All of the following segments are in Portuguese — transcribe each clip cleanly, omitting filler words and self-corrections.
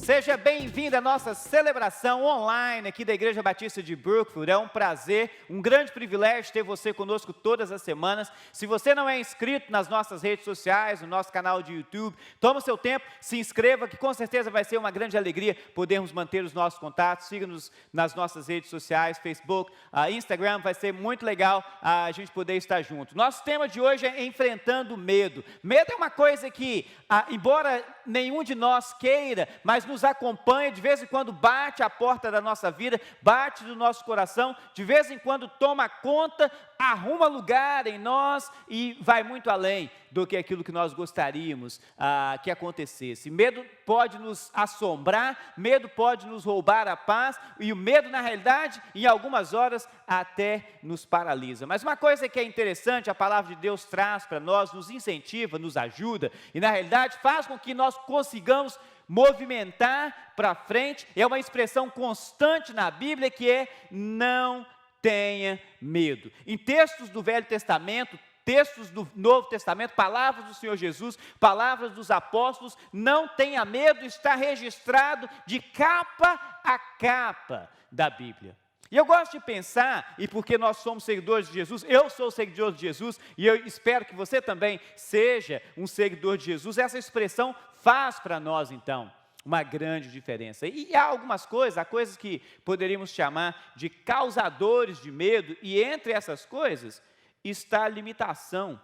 Seja bem-vindo à nossa celebração online aqui da Igreja Batista de Brookfield. É um prazer, um grande privilégio ter você conosco todas as semanas. Se você não é inscrito nas nossas redes sociais, no nosso canal de YouTube, toma o seu tempo, se inscreva, que com certeza vai ser uma grande alegria podermos manter os nossos contatos. Siga-nos nas nossas redes sociais, Facebook, Instagram, vai ser muito legal a gente poder estar junto. Nosso tema de hoje é enfrentando o medo. Medo é uma coisa que, embora nenhum de nós queira, mas nos acompanha, de vez em quando bate a porta da nossa vida, bate do nosso coração, de vez em quando toma conta, arruma lugar em nós e vai muito além do que aquilo que nós gostaríamos que acontecesse. Medo pode nos assombrar, medo pode nos roubar a paz, e o medo, na realidade, em algumas horas, até nos paralisa. Mas uma coisa que é interessante, a palavra de Deus traz para nós, nos incentiva, nos ajuda, e na realidade faz com que nós consigamos movimentar para frente. É uma expressão constante na Bíblia que é: não tenha medo. Em textos do Velho Testamento, textos do Novo Testamento, palavras do Senhor Jesus, palavras dos apóstolos, não tenha medo, está registrado de capa a capa da Bíblia. E eu gosto de pensar, e porque nós somos seguidores de Jesus, eu sou seguidor de Jesus, e eu espero que você também seja um seguidor de Jesus, essa expressão faz para nós, então, uma grande diferença. E há algumas coisas, há coisas que poderíamos chamar de causadores de medo, e entre essas coisas está a limitação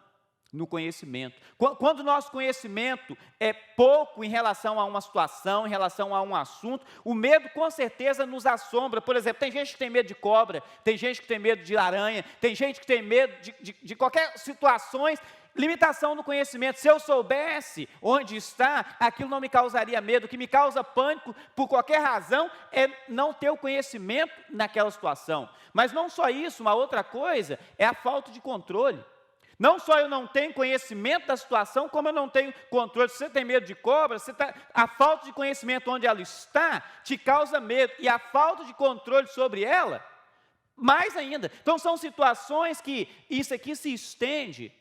no conhecimento. Quando o nosso conhecimento é pouco em relação a uma situação, em relação a um assunto, o medo com certeza nos assombra. Por exemplo, tem gente que tem medo de cobra, tem gente que tem medo de aranha, tem gente que tem medo de qualquer situações. Limitação no conhecimento. Se eu soubesse onde está, aquilo não me causaria medo. O que me causa pânico, por qualquer razão, é não ter o conhecimento naquela situação. Mas não só isso, uma outra coisa é a falta de controle. Não só eu não tenho conhecimento da situação, como eu não tenho controle. Se você tem medo de cobra, a falta de conhecimento onde ela está te causa medo. E a falta de controle sobre ela, mais ainda. Então são situações que isso aqui se estende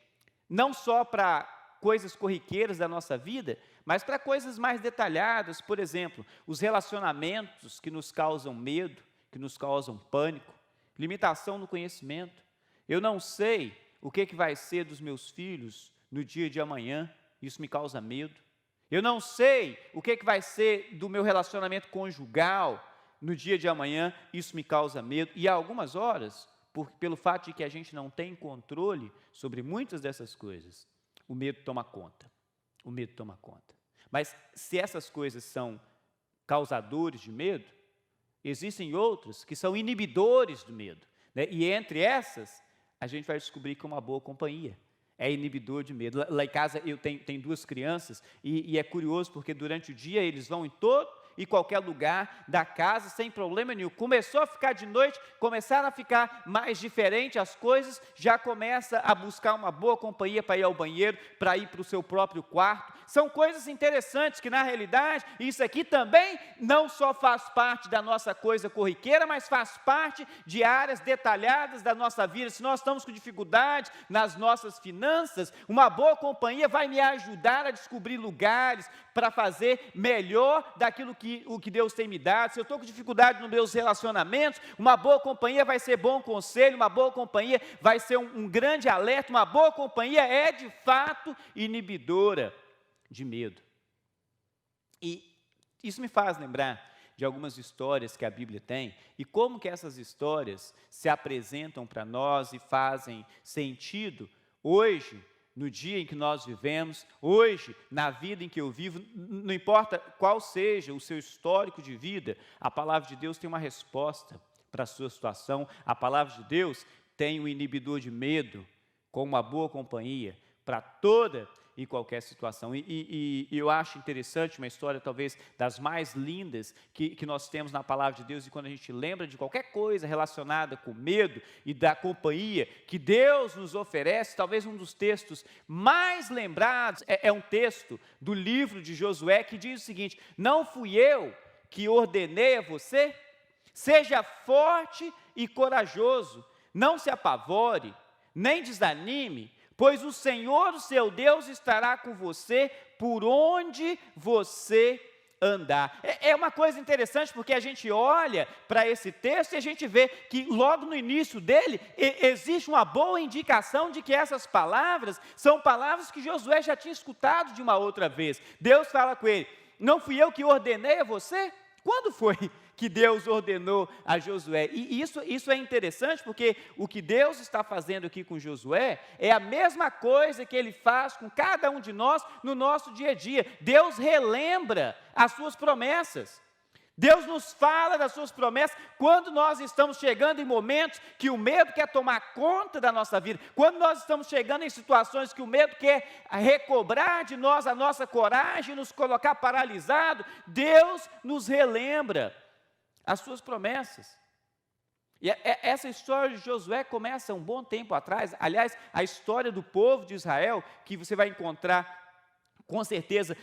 não só para coisas corriqueiras da nossa vida, mas para coisas mais detalhadas. Por exemplo, os relacionamentos que nos causam medo, que nos causam pânico, limitação no conhecimento. Eu não sei o que vai ser dos meus filhos no dia de amanhã, isso me causa medo. Eu não sei o que vai ser do meu relacionamento conjugal no dia de amanhã, isso me causa medo. E há algumas horas, pelo fato de que a gente não tem controle sobre muitas dessas coisas, o medo toma conta. O medo toma conta. Mas se essas coisas são causadores de medo, existem outras que são inibidores do medo, né? E entre essas, a gente vai descobrir que uma boa companhia é inibidor de medo. Lá em casa eu tenho duas crianças e é curioso porque durante o dia eles vão em todo e qualquer lugar da casa sem problema nenhum. Começou a ficar de noite, começaram a ficar mais diferente as coisas, já começa a buscar uma boa companhia para ir ao banheiro, para ir para o seu próprio quarto. São coisas interessantes que, na realidade, isso aqui também não só faz parte da nossa coisa corriqueira, mas faz parte de áreas detalhadas da nossa vida. Se nós estamos com dificuldade nas nossas finanças, uma boa companhia vai me ajudar a descobrir lugares para fazer melhor daquilo que Deus tem me dado. Se eu estou com dificuldade nos meus relacionamentos, uma boa companhia vai ser bom conselho, uma boa companhia vai ser um grande alerta, uma boa companhia é de fato inibidora de medo. E isso me faz lembrar de algumas histórias que a Bíblia tem e como que essas histórias se apresentam para nós e fazem sentido hoje, no dia em que nós vivemos, hoje, na vida em que eu vivo. Não importa qual seja o seu histórico de vida, a palavra de Deus tem uma resposta para a sua situação. A palavra de Deus tem um inibidor de medo, com uma boa companhia, para toda e qualquer situação. E eu acho interessante uma história, talvez, das mais lindas que nós temos na palavra de Deus, e quando a gente lembra de qualquer coisa relacionada com medo e da companhia que Deus nos oferece, talvez um dos textos mais lembrados é um texto do livro de Josué, que diz o seguinte: não fui eu que ordenei a você? Seja forte e corajoso, não se apavore, nem desanime, pois o Senhor, o seu Deus, estará com você por onde você andar. É uma coisa interessante porque a gente olha para esse texto e a gente vê que logo no início dele existe uma boa indicação de que essas palavras são palavras que Josué já tinha escutado de uma outra vez. Deus fala com ele: não fui eu que ordenei a você? Quando foi que Deus ordenou a Josué? E isso é interessante porque o que Deus está fazendo aqui com Josué é a mesma coisa que Ele faz com cada um de nós no nosso dia a dia. Deus relembra as suas promessas. Deus nos fala das suas promessas quando nós estamos chegando em momentos que o medo quer tomar conta da nossa vida, quando nós estamos chegando em situações que o medo quer recobrar de nós a nossa coragem, nos colocar paralisado. Deus nos relembra as suas promessas. E essa história de Josué começa um bom tempo atrás. Aliás, a história do povo de Israel, que você vai encontrar com certeza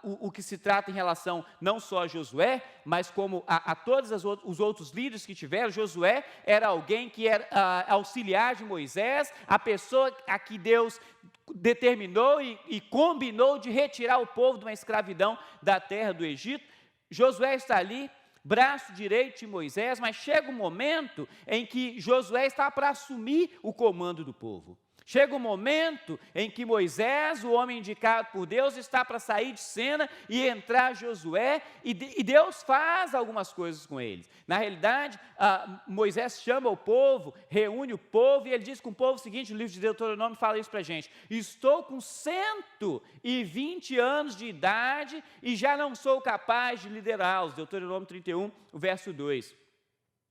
o que se trata em relação não só a Josué, mas como a todos os outros líderes que tiveram. Josué era alguém que era auxiliar de Moisés, a pessoa a que Deus determinou e combinou de retirar o povo de uma escravidão da terra do Egito. Josué está ali, braço direito de Moisés, mas chega um momento em que Josué está para assumir o comando do povo. Chega um momento em que Moisés, o homem indicado por Deus, está para sair de cena e entrar Josué, e Deus faz algumas coisas com eles. Na realidade, Moisés chama o povo, reúne o povo, e ele diz com o povo o seguinte: o livro de Deuteronômio fala isso para a gente: estou com 120 anos de idade e já não sou capaz de liderá-los. Deuteronômio 31, o verso 2.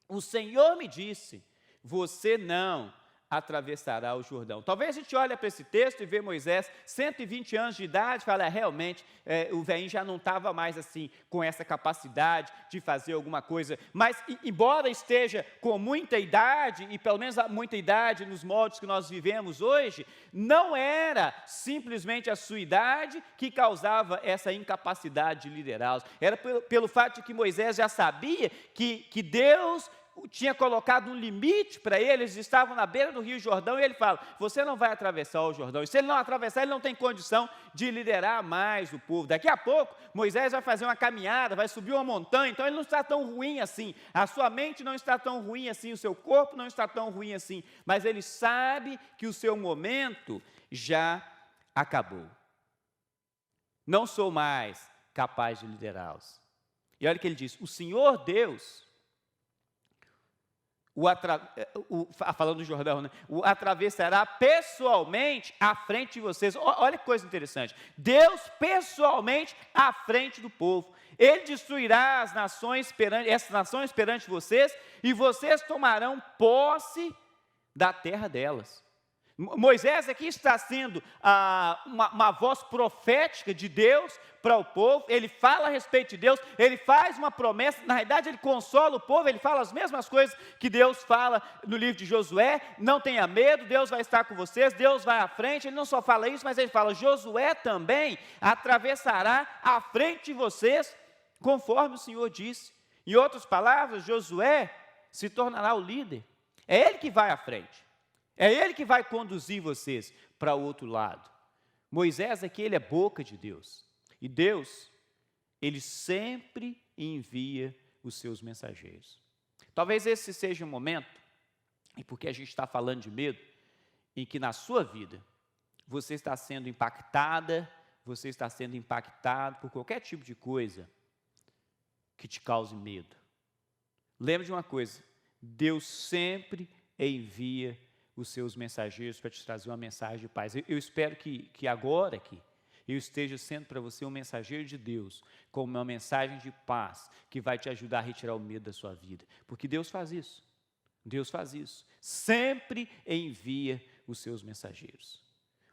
O Senhor me disse: você não atravessará o Jordão. Talvez a gente olhe para esse texto e vê Moisés, 120 anos de idade, e fala: realmente, o velhinho já não estava mais assim, com essa capacidade de fazer alguma coisa, mas embora esteja com muita idade, e pelo menos muita idade nos moldes que nós vivemos hoje, não era simplesmente a sua idade que causava essa incapacidade de liderá-los, era pelo fato de que Moisés já sabia que Deus tinha colocado um limite para eles estavam na beira do rio Jordão, e ele fala: você não vai atravessar o Jordão, e se ele não atravessar, ele não tem condição de liderar mais o povo. Daqui a pouco, Moisés vai fazer uma caminhada, vai subir uma montanha, então ele não está tão ruim assim, a sua mente não está tão ruim assim, o seu corpo não está tão ruim assim, mas ele sabe que o seu momento já acabou. Não sou mais capaz de liderá-los. E olha o que ele diz: o Senhor Deus, falando do Jordão, né? O atravessará pessoalmente à frente de vocês. Olha que coisa interessante. Deus pessoalmente à frente do povo. Ele destruirá essas nações perante vocês, e vocês tomarão posse da terra delas. Moisés aqui está sendo uma voz profética de Deus para o povo. Ele fala a respeito de Deus, ele faz uma promessa, na realidade ele consola o povo, ele fala as mesmas coisas que Deus fala no livro de Josué: não tenha medo, Deus vai estar com vocês, Deus vai à frente. Ele não só fala isso, mas ele fala: Josué também atravessará à frente de vocês, conforme o Senhor disse. Em outras palavras, Josué se tornará o líder, é ele que vai à frente. É ele que vai conduzir vocês para o outro lado. Moisés aqui, ele é boca de Deus. E Deus, ele sempre envia os seus mensageiros. Talvez esse seja um momento, e porque a gente está falando de medo, em que na sua vida, você está sendo impactada, você está sendo impactado por qualquer tipo de coisa que te cause medo. Lembre de uma coisa: Deus sempre envia os seus mensageiros para te trazer uma mensagem de paz. Eu espero que agora aqui eu esteja sendo para você um mensageiro de Deus, com uma mensagem de paz, que vai te ajudar a retirar o medo da sua vida, porque Deus faz isso. Deus faz isso, sempre envia os seus mensageiros.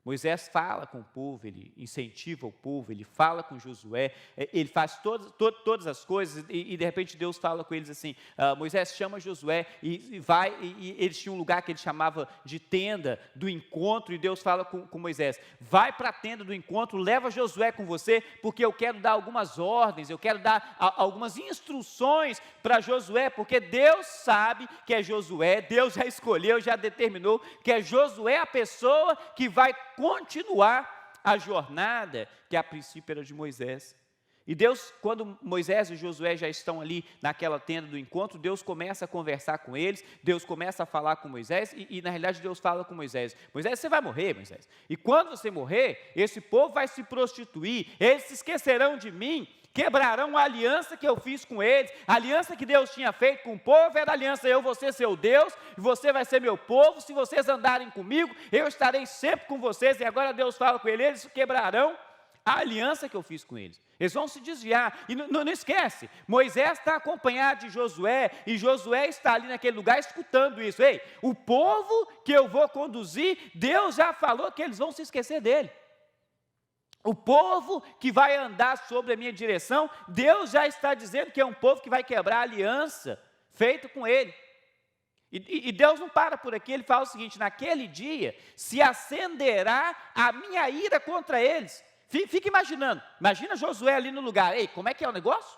Moisés fala com o povo, ele incentiva o povo, ele fala com Josué, ele faz todas as coisas, e de repente Deus fala com eles assim: Moisés chama Josué e vai, e eles tinham um lugar que ele chamava de tenda do encontro, e Deus fala com Moisés: vai para a tenda do encontro, leva Josué com você, porque eu quero dar algumas ordens, eu quero dar algumas instruções para Josué, porque Deus sabe que é Josué, Deus já escolheu, já determinou que é Josué a pessoa que vai continuar a jornada que a princípio era de Moisés. E Deus, quando Moisés e Josué já estão ali naquela tenda do encontro, Deus começa a conversar com eles, Deus começa a falar com Moisés, e na realidade Deus fala com Moisés: Moisés, você vai morrer, Moisés. E quando você morrer, esse povo vai se prostituir, eles se esquecerão de mim, quebrarão a aliança que eu fiz com eles. A aliança que Deus tinha feito com o povo era a aliança: eu vou ser seu Deus, e você vai ser meu povo. Se vocês andarem comigo, eu estarei sempre com vocês. E agora Deus fala com eles: eles quebrarão a aliança que eu fiz com eles. Eles vão se desviar. E não esquece, Moisés está acompanhado de Josué, e Josué está ali naquele lugar escutando isso. Ei, o povo que eu vou conduzir, Deus já falou que eles vão se esquecer dele. O povo que vai andar sobre a minha direção, Deus já está dizendo que é um povo que vai quebrar a aliança feita com ele. E Deus não para por aqui, ele fala o seguinte: naquele dia se acenderá a minha ira contra eles. Fica imaginando, imagina Josué ali no lugar. Ei, como é que é o negócio?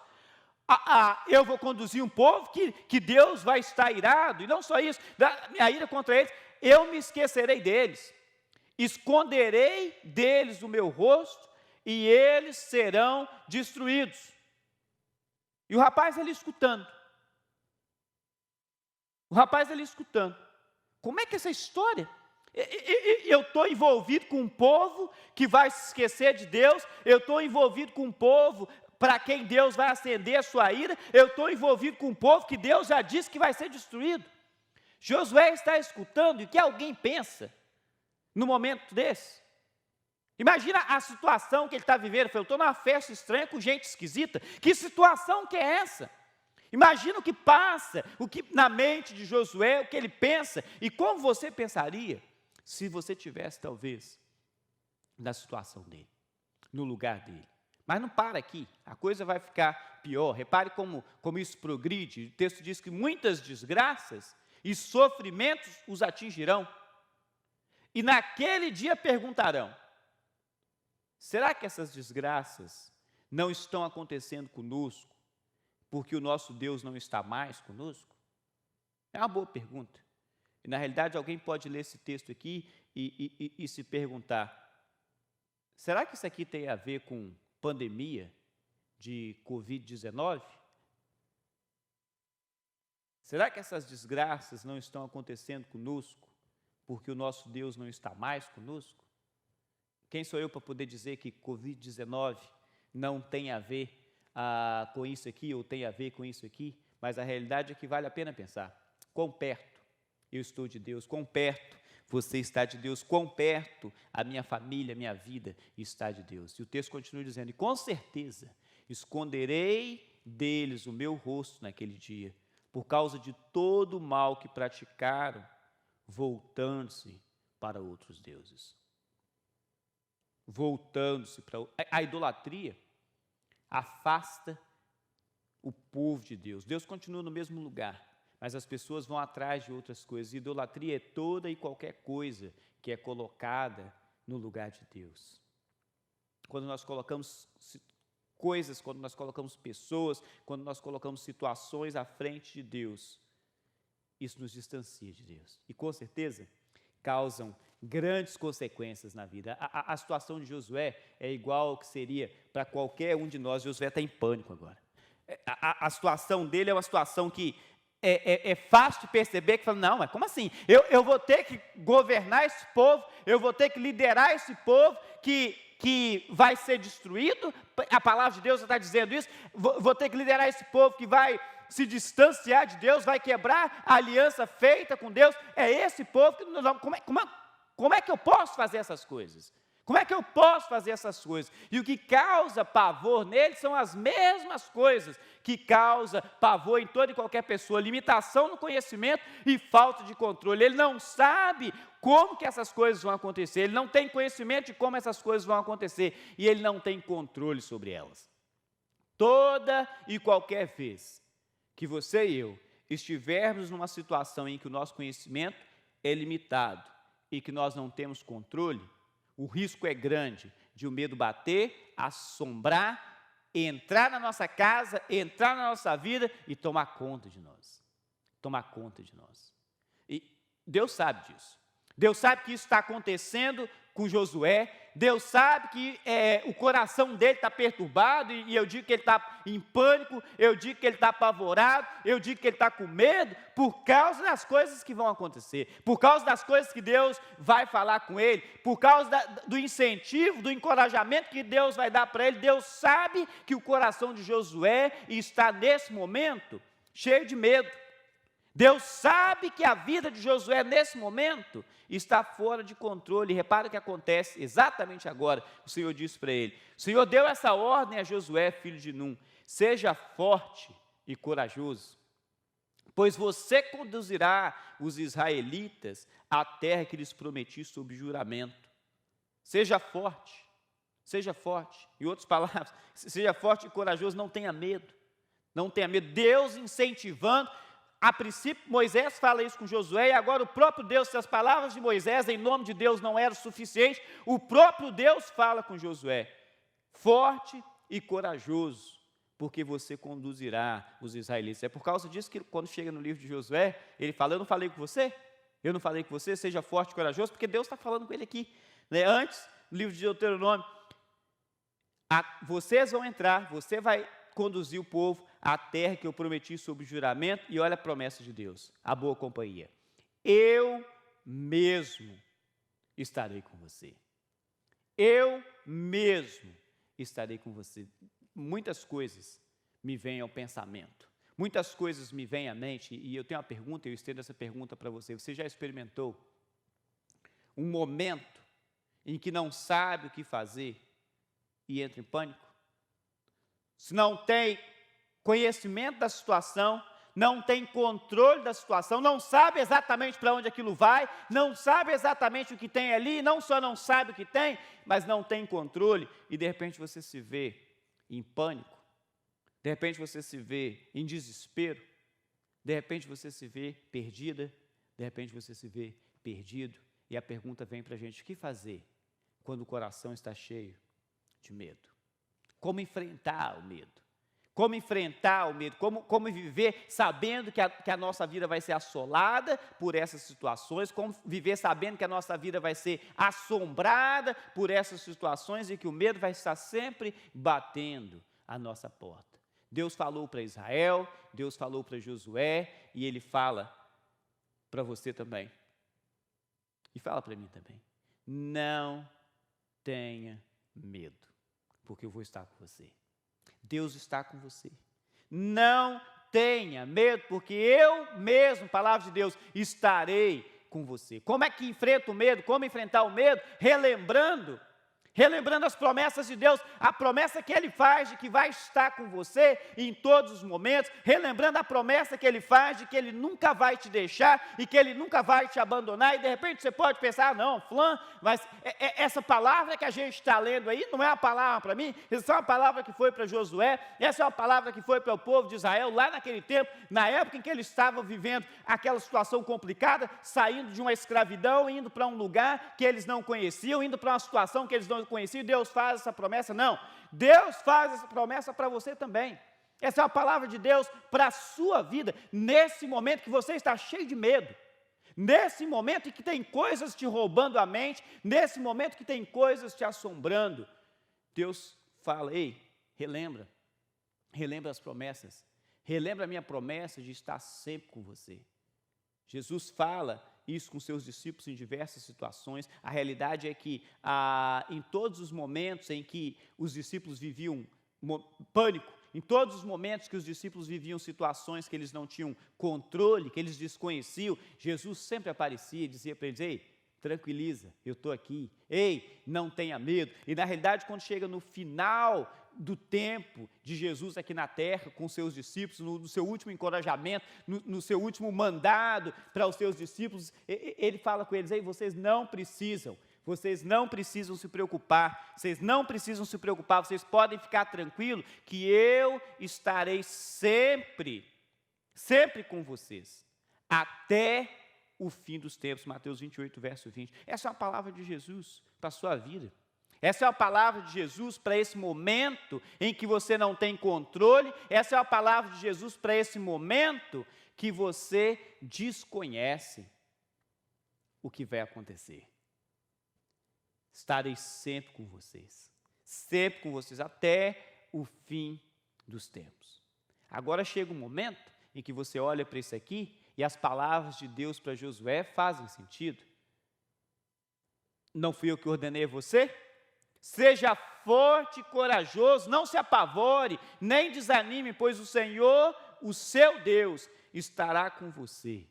Eu vou conduzir um povo que Deus vai estar irado, e não só isso, da minha ira contra eles, eu me esquecerei deles, esconderei deles o meu rosto, e eles serão destruídos. E o rapaz ali escutando, como é que é essa história? Eu estou envolvido com um povo que vai se esquecer de Deus, eu estou envolvido com um povo para quem Deus vai acender a sua ira, eu estou envolvido com um povo que Deus já disse que vai ser destruído. Josué está escutando, e o que alguém pensa no momento desse? Imagina a situação que ele está vivendo. Eu estou numa festa estranha com gente esquisita, que situação que é essa? Imagina o que passa, o que na mente de Josué, o que ele pensa, e como você pensaria se você tivesse, talvez, na situação dele, no lugar dele. Mas não para aqui, a coisa vai ficar pior. Repare como isso progride. O texto diz que muitas desgraças e sofrimentos os atingirão. E naquele dia perguntarão: será que essas desgraças não estão acontecendo conosco porque o nosso Deus não está mais conosco? É uma boa pergunta. E na realidade alguém pode ler esse texto aqui e se perguntar: será que isso aqui tem a ver com pandemia de Covid-19? Será que essas desgraças não estão acontecendo conosco porque o nosso Deus não está mais conosco? Quem sou eu para poder dizer que Covid-19 não tem a ver com isso aqui, ou tem a ver com isso aqui? Mas a realidade é que vale a pena pensar: quão perto eu estou de Deus, quão perto você está de Deus, quão perto a minha família, a minha vida está de Deus. E o texto continua dizendo: e com certeza esconderei deles o meu rosto naquele dia, por causa de todo o mal que praticaram, voltando-se para outros deuses. Voltando-se para a idolatria afasta o povo de Deus. Deus continua no mesmo lugar, mas as pessoas vão atrás de outras coisas. Idolatria é toda e qualquer coisa que é colocada no lugar de Deus. Quando nós colocamos coisas, quando nós colocamos pessoas, quando nós colocamos situações à frente de Deus, isso nos distancia de Deus. E com certeza causam grandes consequências na vida. A situação de Josué é igual ao que seria para qualquer um de nós. Josué está em pânico agora. A situação dele é uma situação que é fácil de perceber, que fala: não, mas como assim? Eu vou ter que governar esse povo, eu vou ter que liderar esse povo que vai ser destruído. A palavra de Deus está dizendo isso. Vou ter que liderar esse povo que vai se distanciar de Deus, vai quebrar a aliança feita com Deus. É esse povo que nós vamos... Como é que eu posso fazer essas coisas? Como é que eu posso fazer essas coisas? E o que causa pavor nele são as mesmas coisas que causa pavor em toda e qualquer pessoa: limitação no conhecimento e falta de controle. Ele não sabe como que essas coisas vão acontecer, ele não tem conhecimento de como essas coisas vão acontecer, e ele não tem controle sobre elas. Toda e qualquer vez que você e eu estivermos numa situação em que o nosso conhecimento é limitado e que nós não temos controle, o risco é grande de o medo bater, assombrar, entrar na nossa casa, entrar na nossa vida e tomar conta de nós. Tomar conta de nós. E Deus sabe disso. Deus sabe que isso está acontecendo com Josué. Deus sabe que o coração dele está perturbado, e eu digo que ele está em pânico, eu digo que ele está apavorado, eu digo que ele está com medo, por causa das coisas que vão acontecer, por causa das coisas que Deus vai falar com ele, por causa do incentivo, do encorajamento que Deus vai dar para ele. Deus sabe que o coração de Josué está nesse momento cheio de medo. Deus sabe que a vida de Josué nesse momento está fora de controle. Repara o que acontece exatamente agora. O Senhor disse para ele, o Senhor deu essa ordem a Josué, filho de Num: seja forte e corajoso, pois você conduzirá os israelitas à terra que lhes prometi sob juramento. Seja forte, seja forte. Em outras palavras, seja forte e corajoso, não tenha medo. Não tenha medo. Deus incentivando. A princípio, Moisés fala isso com Josué, e agora o próprio Deus, se as palavras de Moisés em nome de Deus não eram suficientes, o próprio Deus fala com Josué: forte e corajoso, porque você conduzirá os israelitas. É por causa disso que quando chega no livro de Josué, ele fala: eu não falei com você? Eu não falei com você? Seja forte e corajoso, porque Deus está falando com ele aqui. Antes, no livro de Deuteronômio, vocês vão entrar, você vai conduzir o povo à terra que eu prometi sob juramento, e olha a promessa de Deus, a boa companhia: eu mesmo estarei com você. Eu mesmo estarei com você. Muitas coisas me vêm ao pensamento, muitas coisas me vêm à mente, e eu tenho uma pergunta, eu estendo essa pergunta para você. Você já experimentou um momento em que não sabe o que fazer e entra em pânico? Se não tem conhecimento da situação, não tem controle da situação, não sabe exatamente para onde aquilo vai, não sabe exatamente o que tem ali, não só não sabe o que tem, mas não tem controle, e de repente você se vê em pânico, de repente você se vê em desespero, de repente você se vê perdida, de repente você se vê perdido, e a pergunta vem para a gente: o que fazer quando o coração está cheio de medo? Como enfrentar o medo? Como enfrentar o medo? Como viver sabendo que a nossa vida vai ser assolada por essas situações? Como viver sabendo que a nossa vida vai ser assombrada por essas situações e que o medo vai estar sempre batendo à nossa porta? Deus falou para Israel, Deus falou para Josué, e Ele fala para você também. E fala para mim também: não tenha medo, porque eu vou estar com você. Deus está com você. Não tenha medo, porque eu mesmo, palavra de Deus, estarei com você. Como é que enfrenta o medo? Como enfrentar o medo? Relembrando as promessas de Deus, a promessa que Ele faz de que vai estar com você em todos os momentos, relembrando a promessa que Ele faz de que Ele nunca vai te deixar e que Ele nunca vai te abandonar. E de repente você pode pensar: não, Flã, mas essa palavra que a gente está lendo aí não é uma palavra para mim, essa é uma palavra que foi para Josué, essa é uma palavra que foi para o povo de Israel lá naquele tempo, na época em que eles estavam vivendo aquela situação complicada, saindo de uma escravidão, indo para um lugar que eles não conheciam, indo para uma situação que eles não conheciam. Deus faz essa promessa? Não, Deus faz essa promessa para você também. Essa é a palavra de Deus para a sua vida, nesse momento que você está cheio de medo, nesse momento em que tem coisas te roubando a mente, nesse momento que tem coisas te assombrando. Deus fala: ei, relembra as promessas, relembra a minha promessa de estar sempre com você. Jesus fala isso com seus discípulos em diversas situações. A realidade é que em todos os momentos em que os discípulos viviam pânico, em todos os momentos que os discípulos viviam situações que eles não tinham controle, que eles desconheciam, Jesus sempre aparecia e dizia para eles: ei, tranquiliza, eu estou aqui, ei, não tenha medo. E na realidade, quando chega no final do tempo de Jesus aqui na terra, com seus discípulos, no seu último encorajamento, no seu último mandado para os seus discípulos, ele fala com eles: ei, vocês não precisam se preocupar, vocês podem ficar tranquilos, que eu estarei sempre com vocês, até o fim dos tempos. Mateus 28, verso 20. Essa é a palavra de Jesus para a sua vida. Essa é a palavra de Jesus para esse momento em que você não tem controle. Essa é a palavra de Jesus para esse momento que você desconhece o que vai acontecer. Estarei sempre com vocês até o fim dos tempos. Agora chega um momento em que você olha para isso aqui e as palavras de Deus para Josué fazem sentido. Não fui eu que ordenei a você? Seja forte e corajoso, não se apavore, nem desanime, pois o Senhor, o seu Deus, estará com você,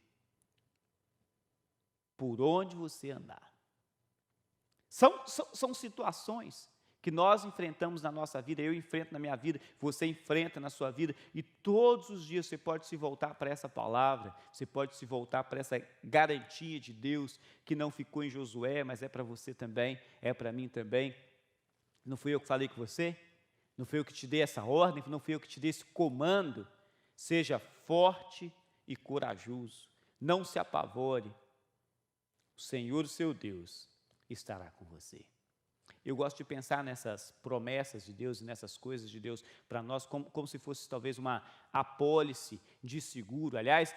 por onde você andar. São situações que nós enfrentamos na nossa vida, eu enfrento na minha vida, você enfrenta na sua vida, e todos os dias você pode se voltar para essa palavra, você pode se voltar para essa garantia de Deus, que não ficou em Josué, mas é para você também, é para mim também. Não fui eu que falei com você? Não fui eu que te dei essa ordem? Não fui eu que te dei esse comando? Seja forte e corajoso, não se apavore, o Senhor, seu Deus, estará com você. Eu gosto de pensar nessas promessas de Deus e nessas coisas de Deus para nós como se fosse talvez uma apólice de seguro. Aliás,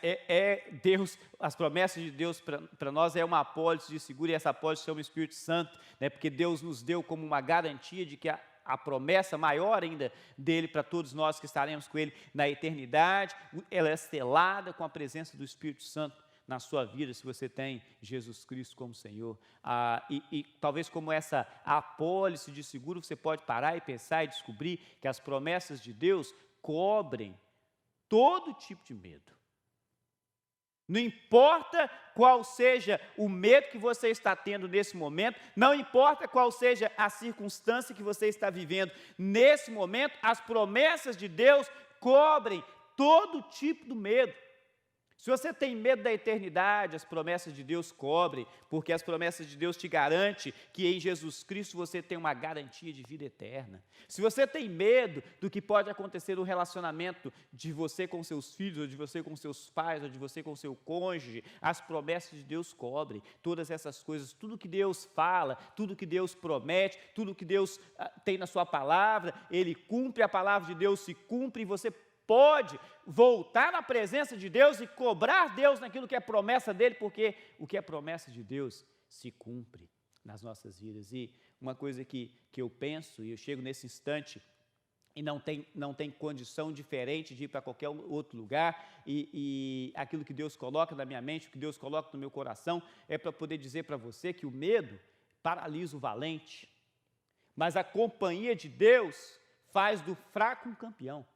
Deus, as promessas de Deus para nós é uma apólice de seguro, e essa apólice chama o Espírito Santo, né? Porque Deus nos deu como uma garantia de que a promessa maior ainda dele para todos nós que estaremos com ele na eternidade, ela é selada com a presença do Espírito Santo na sua vida, se você tem Jesus Cristo como Senhor. E talvez como essa apólice de seguro, você pode parar e pensar e descobrir que as promessas de Deus cobrem todo tipo de medo. Não importa qual seja o medo que você está tendo nesse momento, não importa qual seja a circunstância que você está vivendo nesse momento, as promessas de Deus cobrem todo tipo de medo. Se você tem medo da eternidade, as promessas de Deus cobrem, porque as promessas de Deus te garantem que em Jesus Cristo você tem uma garantia de vida eterna. Se você tem medo do que pode acontecer no relacionamento de você com seus filhos, ou de você com seus pais, ou de você com seu cônjuge, as promessas de Deus cobrem todas essas coisas. Tudo que Deus fala, tudo que Deus promete, tudo que Deus tem na sua palavra, Ele cumpre, a palavra de Deus se cumpre, e você pode voltar na presença de Deus e cobrar Deus naquilo que é promessa dEle, porque o que é promessa de Deus se cumpre nas nossas vidas. E uma coisa que eu penso, e eu chego nesse instante, e não tem condição diferente de ir para qualquer outro lugar, e aquilo que Deus coloca na minha mente, o que Deus coloca no meu coração, é para poder dizer para você que o medo paralisa o valente, mas a companhia de Deus faz do fraco um campeão.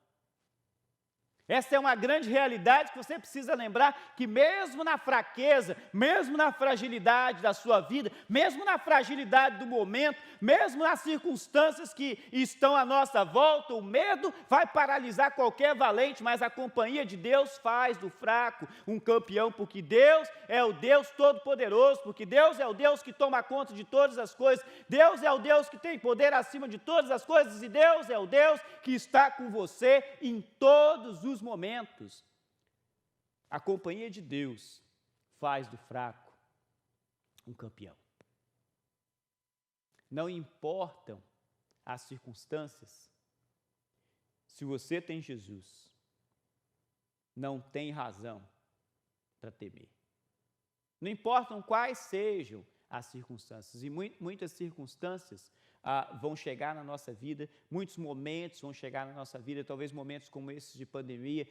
Essa é uma grande realidade que você precisa lembrar, que mesmo na fraqueza, mesmo na fragilidade da sua vida, mesmo na fragilidade do momento, mesmo nas circunstâncias que estão à nossa volta, o medo vai paralisar qualquer valente, mas a companhia de Deus faz do fraco um campeão, porque Deus é o Deus Todo-Poderoso, porque Deus é o Deus que toma conta de todas as coisas, Deus é o Deus que tem poder acima de todas as coisas, e Deus é o Deus que está com você em todos os momentos. A companhia de Deus faz do fraco um campeão. Não importam as circunstâncias, se você tem Jesus, não tem razão para temer. Não importam quais sejam as circunstâncias, e muitas circunstâncias vão chegar na nossa vida, muitos momentos vão chegar na nossa vida, talvez momentos como esses de pandemia.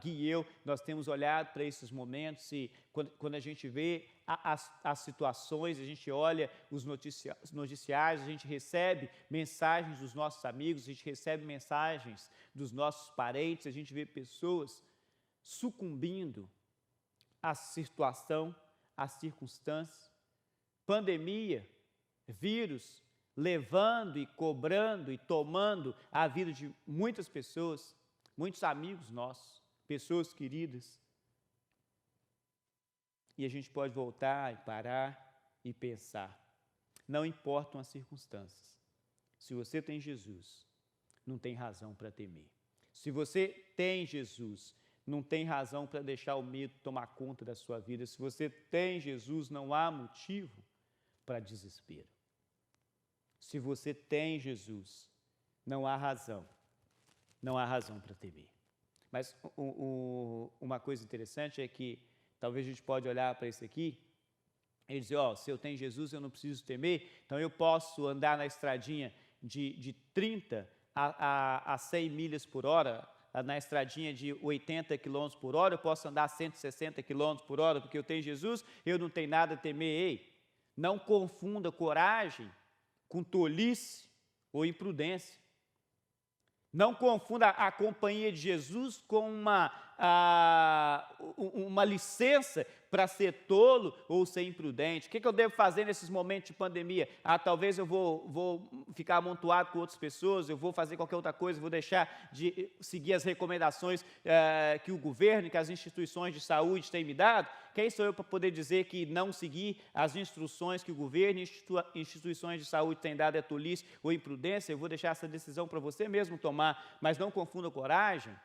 Gui e eu, nós temos olhado para esses momentos, e quando a gente vê as situações, a gente olha os noticiários, a gente recebe mensagens dos nossos amigos, a gente recebe mensagens dos nossos parentes, a gente vê pessoas sucumbindo à situação, às circunstâncias, pandemia, vírus, levando e cobrando e tomando a vida de muitas pessoas, muitos amigos nossos, pessoas queridas. E a gente pode voltar e parar e pensar, não importam as circunstâncias, se você tem Jesus, não tem razão para temer. Se você tem Jesus, não tem razão para deixar o medo tomar conta da sua vida. Se você tem Jesus, não há motivo para desespero. Se você tem Jesus, não há razão para temer. Mas uma coisa interessante é que talvez a gente pode olhar para isso aqui Ele dizia, se eu tenho Jesus, eu não preciso temer, então eu posso andar na estradinha de 30 a 100 milhas por hora, na estradinha de 80 km por hora, eu posso andar 160 km por hora, porque eu tenho Jesus, eu não tenho nada a temer. Ei, não confunda coragem com tolice ou imprudência. Não confunda a companhia de Jesus com uma licença para ser tolo ou ser imprudente. O que eu devo fazer nesses momentos de pandemia? Talvez eu vou ficar amontoado com outras pessoas, eu vou fazer qualquer outra coisa, vou deixar de seguir as recomendações que o governo, que as instituições de saúde têm me dado. Quem sou eu para poder dizer que não seguir as instruções que o governo e instituições de saúde têm dado é tolice ou imprudência? Eu vou deixar essa decisão para você mesmo tomar, mas não confunda coragem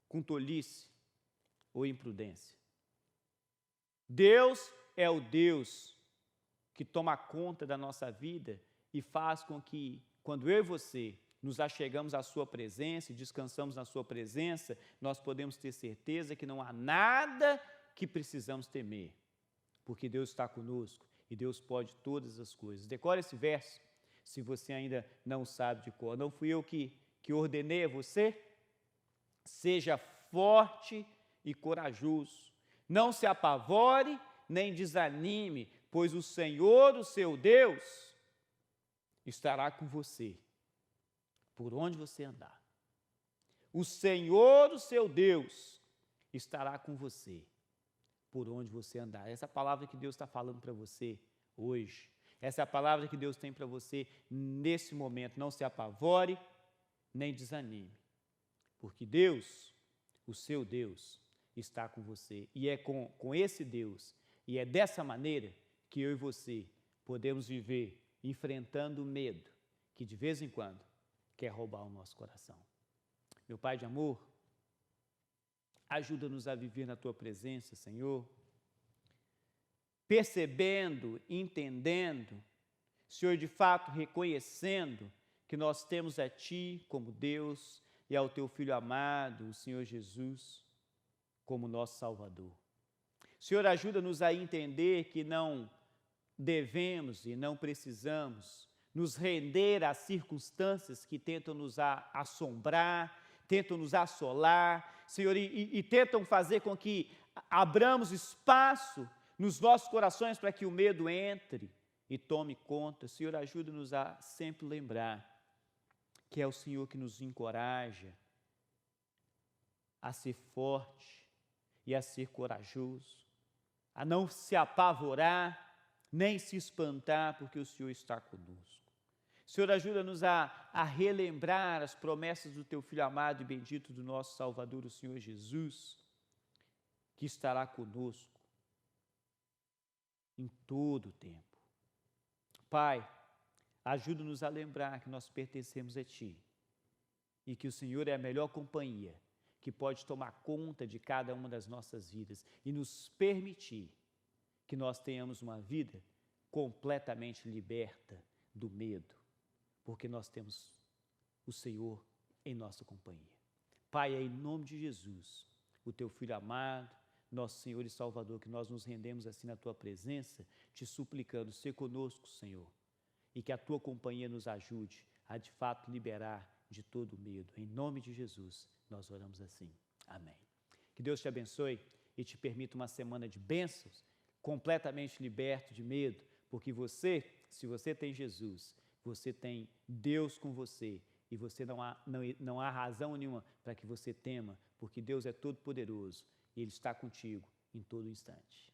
com tolice ou imprudência. Deus é o Deus que toma conta da nossa vida e faz com que, quando eu e você nos achegamos à sua presença e descansamos na sua presença, nós podemos ter certeza que não há nada que precisamos temer, porque Deus está conosco e Deus pode todas as coisas. Decore esse verso, se você ainda não sabe de cor. Não fui eu que ordenei a você? Seja forte e corajoso. Não se apavore, nem desanime, pois o Senhor, o seu Deus, estará com você, por onde você andar. O Senhor, o seu Deus, estará com você, por onde você andar. Essa é a palavra que Deus está falando para você hoje. Essa é a palavra que Deus tem para você nesse momento. Não se apavore, nem desanime, porque Deus, o seu Deus, está com você. E é com esse Deus, e é dessa maneira que eu e você podemos viver enfrentando o medo que de vez em quando quer roubar o nosso coração. Meu Pai de amor, ajuda-nos a viver na Tua presença, Senhor, percebendo, entendendo, Senhor, de fato reconhecendo que nós temos a Ti como Deus e ao Teu Filho amado, o Senhor Jesus, como nosso Salvador. Senhor, ajuda-nos a entender que não devemos e não precisamos nos render às circunstâncias que tentam nos assombrar, tentam nos assolar, Senhor, e tentam fazer com que abramos espaço nos nossos corações para que o medo entre e tome conta. Senhor, ajuda-nos a sempre lembrar que é o Senhor que nos encoraja a ser forte e a ser corajoso, a não se apavorar, nem se espantar, porque o Senhor está conosco. Senhor, ajuda-nos a relembrar as promessas do Teu Filho amado e bendito, do nosso Salvador, o Senhor Jesus, que estará conosco em todo o tempo. Pai, ajuda-nos a lembrar que nós pertencemos a Ti e que o Senhor é a melhor companhia que pode tomar conta de cada uma das nossas vidas e nos permitir que nós tenhamos uma vida completamente liberta do medo, porque nós temos o Senhor em nossa companhia. Pai, é em nome de Jesus, o Teu Filho amado, nosso Senhor e Salvador, que nós nos rendemos assim na Tua presença, te suplicando, ser conosco, Senhor, e que a Tua companhia nos ajude a de fato liberar de todo medo. Em nome de Jesus, nós oramos assim. Amém. Que Deus te abençoe e te permita uma semana de bênçãos, completamente liberto de medo, porque você, se você tem Jesus, você tem Deus com você e você não há razão nenhuma para que você tema, porque Deus é todo poderoso e Ele está contigo em todo instante.